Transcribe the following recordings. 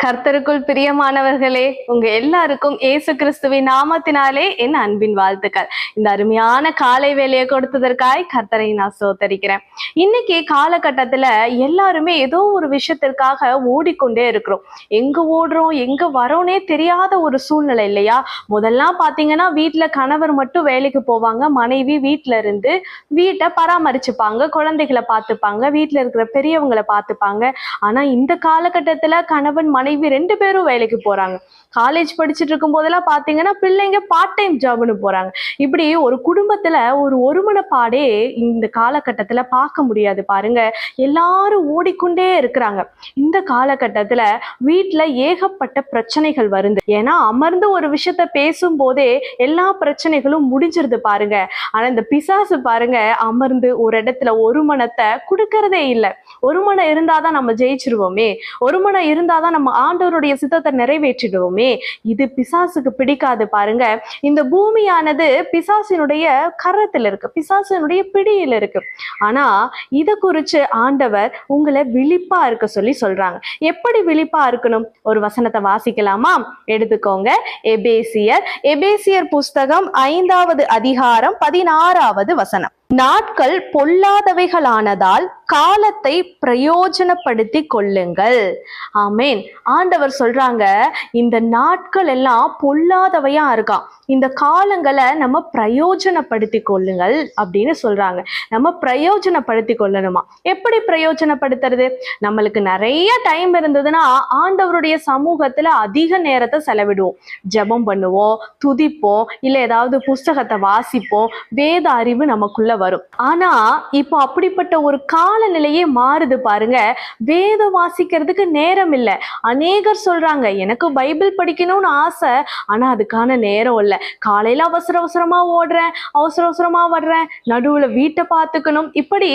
கர்த்தருக்குள் பிரியமானவர்களே, உங்க எல்லாருக்கும் இயேசு கிறிஸ்துவின் நாமத்தினாலே என் அன்பின் வாழ்த்துக்கள். இந்த அருமையான காலை வேலையை கொடுத்ததற்காய் கர்த்தரை நான் ஸ்தோத்தரிக்கிறேன். இன்னைக்கு காலகட்டத்துல எல்லாருமே ஏதோ ஒரு விஷயத்திற்காக ஓடிக்கொண்டே இருக்கிறோம். எங்க ஓடுறோம், எங்க வரோன்னே தெரியாத ஒரு சூழ்நிலை இல்லையா? முதல்லாம் பாத்தீங்கன்னா வீட்டுல கணவர் மட்டும் வேலைக்கு போவாங்க, மனைவி வீட்டுல இருந்து வீட்டை பராமரிச்சுப்பாங்க, குழந்தைகளை பார்த்துப்பாங்க, வீட்டுல இருக்கிற பெரியவங்களை பார்த்துப்பாங்க. ஆனா இந்த காலகட்டத்துல கணவன் மனைவி 2 பேரும் வேலைக்கு போறாங்க. காலேஜ் படிச்சுட்டு இருக்கும் போதெல்லாம் பாத்தீங்கன்னா பிள்ளைங்க பார்ட் டைம் ஜாப்னு போறாங்க. இப்படி ஒரு குடும்பத்துல ஒரு ஒருமனப்பாடே இந்த காலகட்டத்துல பார்க்க முடியாது பாருங்க. எல்லாரும் ஓடிக்கொண்டே இருக்கிறாங்க. இந்த காலகட்டத்துல வீட்டுல ஏகப்பட்ட பிரச்சனைகள் வருது. ஏன்னா அமர்ந்து ஒரு விஷயத்த பேசும் போதே எல்லா பிரச்சனைகளும் முடிஞ்சிருது பாருங்க. ஆனா இந்த பிசாசு பாருங்க, அமர்ந்து ஒரு இடத்துல ஒரு மனத்தை கொடுக்கறதே இல்லை. ஒரு மனம் இருந்தாதான் நம்ம ஜெயிச்சிருவோமே, ஒரு மனம் இருந்தாதான் நம்ம ஆண்டவருடைய சித்தத்தை நிறைவேற்றிடுவோமே. இது பிசாசுக்கு பிடிக்காது பாருங்க. இந்த பூமியானது பிசாசினுடைய கரத்துல இருக்கு, பிசாசினுடைய பிடியில் இருக்கு. ஆனா இத குறிச்சு ஆண்டவர் உங்களை விழிப்பா இருக்க சொல்லி சொல்றாங்க. எப்படி விழிப்பா இருக்கணும்? ஒரு வசனத்தை வாசிக்கலாமா? எடுத்துக்கோங்க. எபேசியர் புஸ்தகம் 5வது அதிகாரம் 16வது வசனம். நாட்கள் பொல்லாதவைகளானதால் காலத்தை பிரயோஜனப்படுத்தி கொள்ளுங்கள். ஆமேன். ஆண்டவர் சொல்றாங்க, இந்த நாட்கள் எல்லாம் பொல்லாதவையா இருக்கான், இந்த காலங்களை நம்ம பிரயோஜனப்படுத்தி கொள்ளுங்கள் அப்படின்னு சொல்றாங்க. நம்ம பிரயோஜனப்படுத்தி கொள்ளணுமா? எப்படி பிரயோஜனப்படுத்துறது? நம்மளுக்கு நிறைய டைம் இருந்ததுன்னா ஆண்டவருடைய சமூகத்துல அதிக நேரத்தை செலவிடுவோம், ஜெபம் பண்ணுவோம், துதிப்போம், இல்ல ஏதாவது புஸ்தகத்தை வாசிப்போம், வேத அறிவு நமக்குள்ள வரும். ஆனா இப்போ அப்படிப்பட்ட ஒரு காலநிலையே மாறுது பாருங்க. வேதம் வாசிக்கிறதுக்கு நேரம் இல்லை. அநேகர் சொல்றாங்க, எனக்கு பைபிள் படிக்கணும்னு ஆசை, ஆனா அதுக்கான நேரம் இல்லை. காலையில அவசர அவசரமா ஓடுறேன், அவசர அவசரமா வர்றேன், நடுவுல வீட்டை பார்த்துக்கணும், இப்படி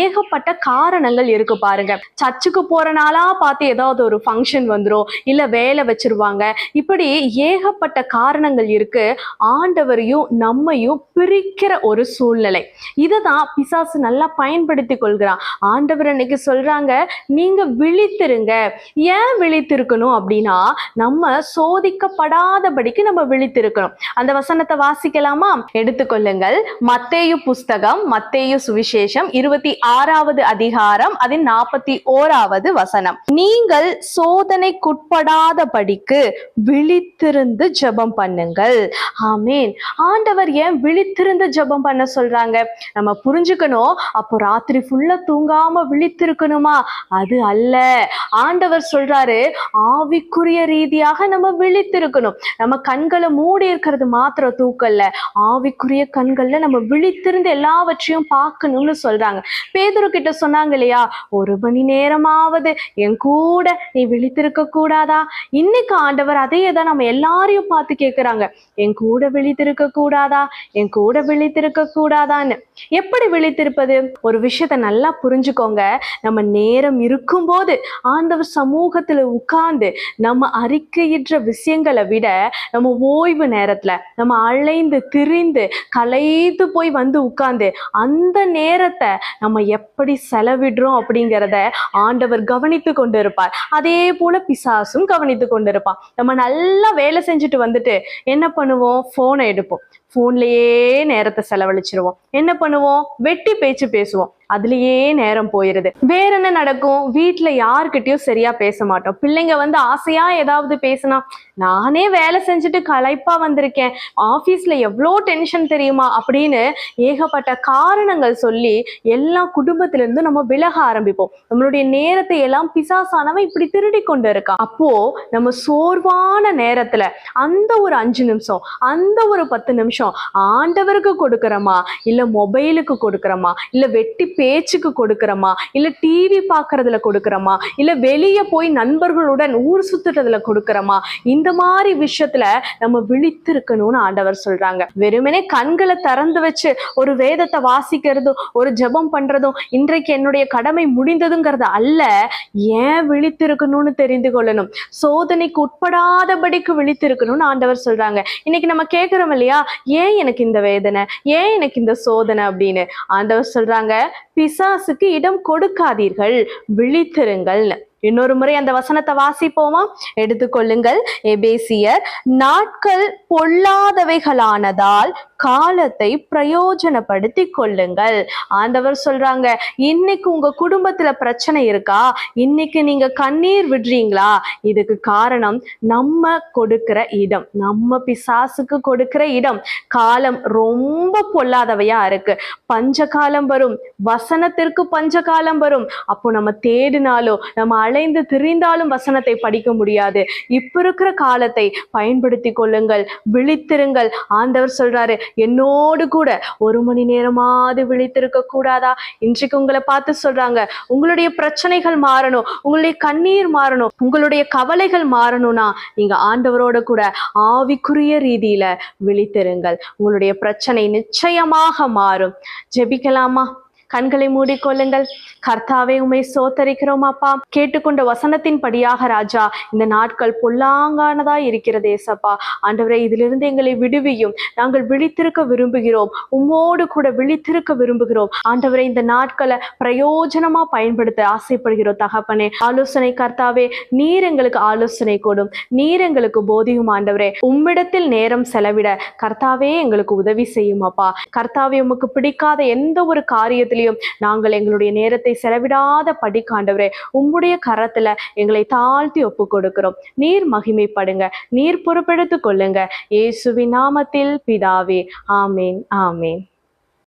ஏகப்பட்ட காரணங்கள் இருக்கு பாருங்க. சர்ச்சுக்கு போறனாலா பார்த்து ஏதாவது ஒரு ஃபங்க்ஷன் வந்துடும், இல்ல வேலை வச்சிருவாங்க, இப்படி ஏகப்பட்ட காரணங்கள் இருக்கு. ஆண்டவரையும் நம்மையும் பிரிக்கிற ஒரு சூழ்நிலை. இததான் பிசாசு நல்லா பயன்படுத்தி கொள்கிறான். ஆண்டவர் அன்னைக்கு சொல்றாங்க, நீங்க விழித்திருங்க. ஏன் விழித்திருக்கணும் அப்படின்னா, நம்ம சோதிக்கப்படாதபடிக்கு நம்ம விழித்திருக்கணும். அந்த வசனத்தை வாசிக்கலாமா? எடுத்துக்கொள்ளுங்கள். மத்தேயு புஸ்தகம், மத்தேயு சுவிசேஷம் 26வது அதிகாரம் அதன் 41வது வசனம். நீங்கள் சோதனைக்குட்படாதபடிக்கு விழித்திருந்து ஜெபம் பண்ணுங்கள். ஆமேன். ஆண்டவர் ஏன் விழித்திருந்து ஜெபம் பண்ண சொல்றாங்க? நம்ம புரிஞ்சுக்கணும். அப்போ ராத்திரி ஃபுல்லா தூங்காம விழித்திருக்கணுமா? அது அல்ல. ஆண்டவர் சொல்றாரு, ஆவிக்குரிய ரீதியாக நம்ம விழித்திருக்கணும். நம்ம கண்களை மூடி இருக்கிறது மாத்திரம் தூக்கல்ல, ஆவிக்குரிய கண்கள்ல நம்ம விழித்திருந்து எல்லாவற்றையும் பார்க்கணும்னு சொல்றாங்க. பேதுரு கிட்ட சொன்னாங்க இல்லையா, 1 மணி நேரமாவது என் கூட நீ விழித்திருக்க கூடாதா? இன்னைக்கு ஆண்டவர் அதையே தான் நம்ம எல்லாரையும் பார்த்து கேட்கிறாங்க, என் கூட விழித்திருக்க கூடாதா, என் கூட விழித்திருக்க கூடாதான்னு. எப்படி விழித்திருப்பது? ஒரு விஷயத்த நல்லா புரிஞ்சுக்கோங்க. நம்ம நேரம் இருக்கும்போது ஆண்டவர் சமூகத்துல உட்கார்ந்து நம்ம அறிக்கையிட்ட விஷயங்களை விட, நம்ம ஓய்வு நேரத்துல நம்ம அலைந்து திரிந்து களைத்து போய் வந்து உட்கார்ந்து அந்த நேரத்தை நம்ம எப்படி செலவிடுறோம் அப்படிங்கிறத ஆண்டவர் கவனித்து கொண்டு இருப்பார். அதே போல பிசாசும் கவனித்து கொண்டு இருப்பான். நம்ம நல்லா வேலை செஞ்சுட்டு வந்துட்டு என்ன பண்ணுவோம்? போனை எடுப்போம், போன்லயே நேரத்தை செலவழிச்சிருவோம். என்ன பண்ணுவோம்? வெட்டி பேச்சு பேசுவோம், அதுலயே நேரம் போயிருது. வேற என்ன நடக்கும்? வீட்டுல யாருக்கிட்டையும் சரியா பேச மாட்டோம். பிள்ளைங்க வந்து ஆசையா ஏதாவது பேசினா, நானே வேலை செஞ்சுட்டு களைப்பா வந்திருக்கேன், ஆபீஸ்ல எவ்வளோ டென்ஷன் தெரியுமா அப்படின்னு ஏகப்பட்ட காரணங்கள் சொல்லி எல்லா குடும்பத்தில இருந்து நம்ம விலக ஆரம்பிப்போம். நம்மளுடைய நேரத்தை எல்லாம் பிசாசானவன் இப்படி திருடி கொண்டு இருக்கான். அப்போ நம்ம சோர்வான நேரத்துல அந்த ஒரு 5 நிமிஷம், அந்த ஒரு 10 நிமிஷம் ஆண்டவருக்கு கொடுக்கறோமா, இல்ல மொபைலுக்கு கொடுக்கறோமா, இல்ல வெட்டி பேச்சுக்கு கொடுக்கறோமா, இல்ல டிவி பார்க்கறதுல கொடுக்கறோமா, இல்ல வெளியே போய் நண்பர்களுடன் ஊர் சுத்துறதுல கொடுக்கறோமா? இந்த மாதிரி விஷயத்துல நம்ம விழித்திருக்கணும்னு ஆண்டவர் சொல்றாங்க. வெறுமனே கண்களை திறந்து வச்சு ஒரு வேதத்தை வாசிக்கிறதும் ஒரு ஜெபம் பண்றதும் இன்றைக்கு என்னுடைய கடமை முடிந்ததுங்கிறது அல்ல. ஏன் விழித்திருக்கணும்னு தெரிந்து கொள்ளணும். சோதனைக்கு உட்படாதபடிக்கு விழித்திருக்கணும்னு ஆண்டவர் சொல்றாங்க. இன்னைக்கு நம்ம கேட்கிறோம் இல்லையா, ஏன் எனக்கு இந்த வேதனை, ஏன் எனக்கு இந்த சோதனை அப்படின்னு. ஆண்டவர் சொல்றாங்க, பிசாசுக்கு இடம் கொடுக்காதீர்கள், விழித்திருங்கள். இன்னொரு முறை அந்த வசனத்தை வாசிப்போமா? எடுத்துக்கொள்ளுங்கள். எபேசியர், நாட்கள் பொல்லாதவைகளானதால் காலத்தை பிரயோஜனப்படுத்தி கொள்ளுங்கள். ஆண்டவர் சொல்றாங்க, இன்னைக்கு உங்க குடும்பத்துல பிரச்சனை இருக்கா? இன்னைக்கு நீங்க கண்ணீர் விடுறீங்களா? இதுக்கு காரணம் நம்ம கொடுக்கிற இடம், நம்ம பிசாசுக்கு கொடுக்கிற இடம். காலம் ரொம்ப பொல்லாதவையா இருக்கு. பஞ்ச காலம் வரும், வசனத்திற்கு பஞ்ச காலம் வரும். அப்போ நம்ம தேடினாலும் நம்ம அலைந்து திரிந்தாலும் வசனத்தை படிக்க முடியாது. இப்ப இருக்கிற காலத்தை பயன்படுத்தி கொள்ளுங்கள், விழித்திருங்கள். ஆண்டவர் சொல்றாரு, என்னோடு கூட 1 மணி நேரமாவது விழித்திருக்க கூடாதா? இன்றைக்கு உங்களை பார்த்து சொல்றாங்க, உங்களுடைய பிரச்சனைகள் மாறணும், உங்களுடைய கண்ணீர் மாறணும், உங்களுடைய கவலைகள் மாறணும்னா நீங்க ஆண்டவரோட கூட ஆவிக்குரிய ரீதியில விழித்திருங்கள். உங்களுடைய பிரச்சனை நிச்சயமாக மாறும். ஜெபிக்கலாமா? கண்களை மூடிக்கொள்ளுங்கள். கர்த்தாவே, உம்மை சோத்தரிக்கிறோம் அப்பா. கேட்டுக்கொண்ட வசனத்தின் படியாக ராஜா, இந்த நாட்கள் பொல்லாங்கானதா இருக்கிறது ஏசப்பா. ஆண்டவரே, இதிலிருந்து எங்களை விடுவியும். நாங்கள் விழித்திருக்க விரும்புகிறோம், உம்மோடு கூட விழித்திருக்க விரும்புகிறோம். ஆண்டவரே, இந்த நாட்களை பிரயோஜனமா பயன்படுத்த ஆசைப்படுகிறோம் தகப்பனே. ஆலோசனை கர்த்தாவே, நீர் எங்களுக்கு ஆலோசனை கொடும், நீர் எங்களுக்கு போதியும். ஆண்டவரே, உம்மிடத்தில் நேரம் செலவிட கர்த்தாவே எங்களுக்கு உதவி செய்யும் அப்பா. கர்த்தாவே, உமக்கு பிடிக்காத எந்த ஒரு காரியத்தில் நாங்கள் எங்களுடைய நேரத்தை செலவிடாத படிக்க ஆண்டவரே, உம்முடைய கரத்துல எங்களை தாழ்த்தி ஒப்பு கொடுக்கிறோம். நீர் மகிமைப்படுங்க, நீர் பொறுப்பெடுத்துக் கொள்ளுங்க. இயேசுவின் நாமத்தில் பிதாவே, ஆமேன், ஆமேன்.